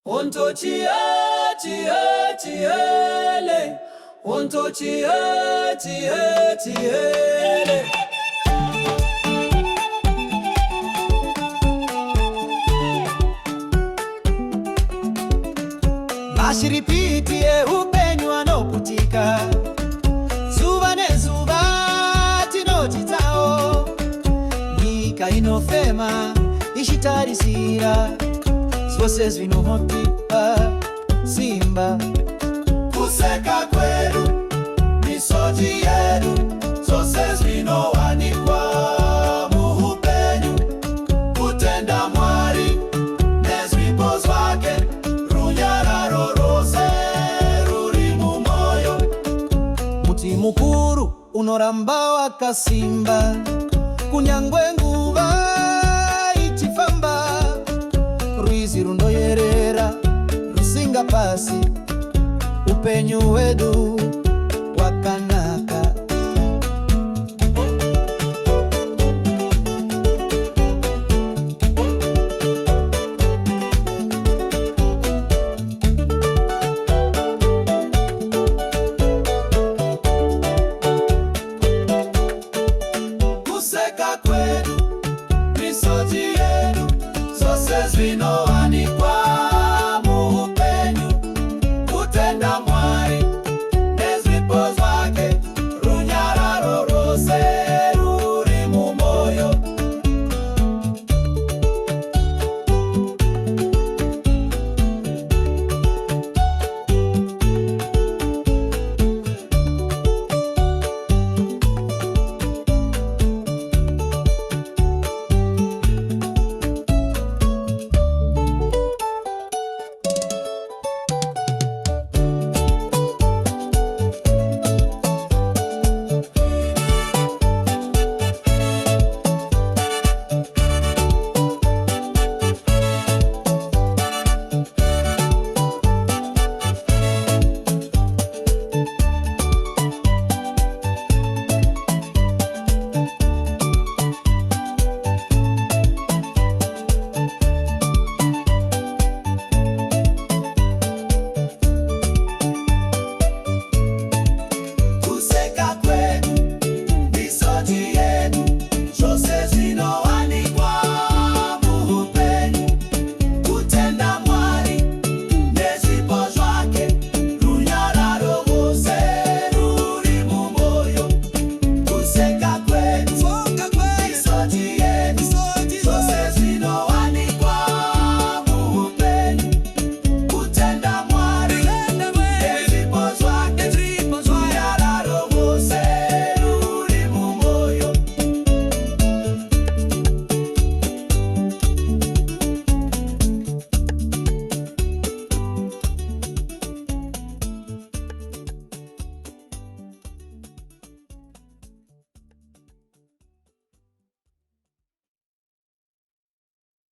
Onto chia chia chiele, onto chia chia chiele. Bashiripitie upenyu anoputika, zuva nezuva tinotitao, nyika inofema ishitarisira, zvose zvinomotipa simba. Kuseka kwedu misodzi yedu, zvose zvinowanikwa muupenyu, kutenda Mwari nezvipo zvake, runyararo rose ruri mumoyo. Muti mukuru unoramba wakasimba, kunyangwe nguva ichifamba, rwizi rundoyerera rusinga pasi upenyu wedu.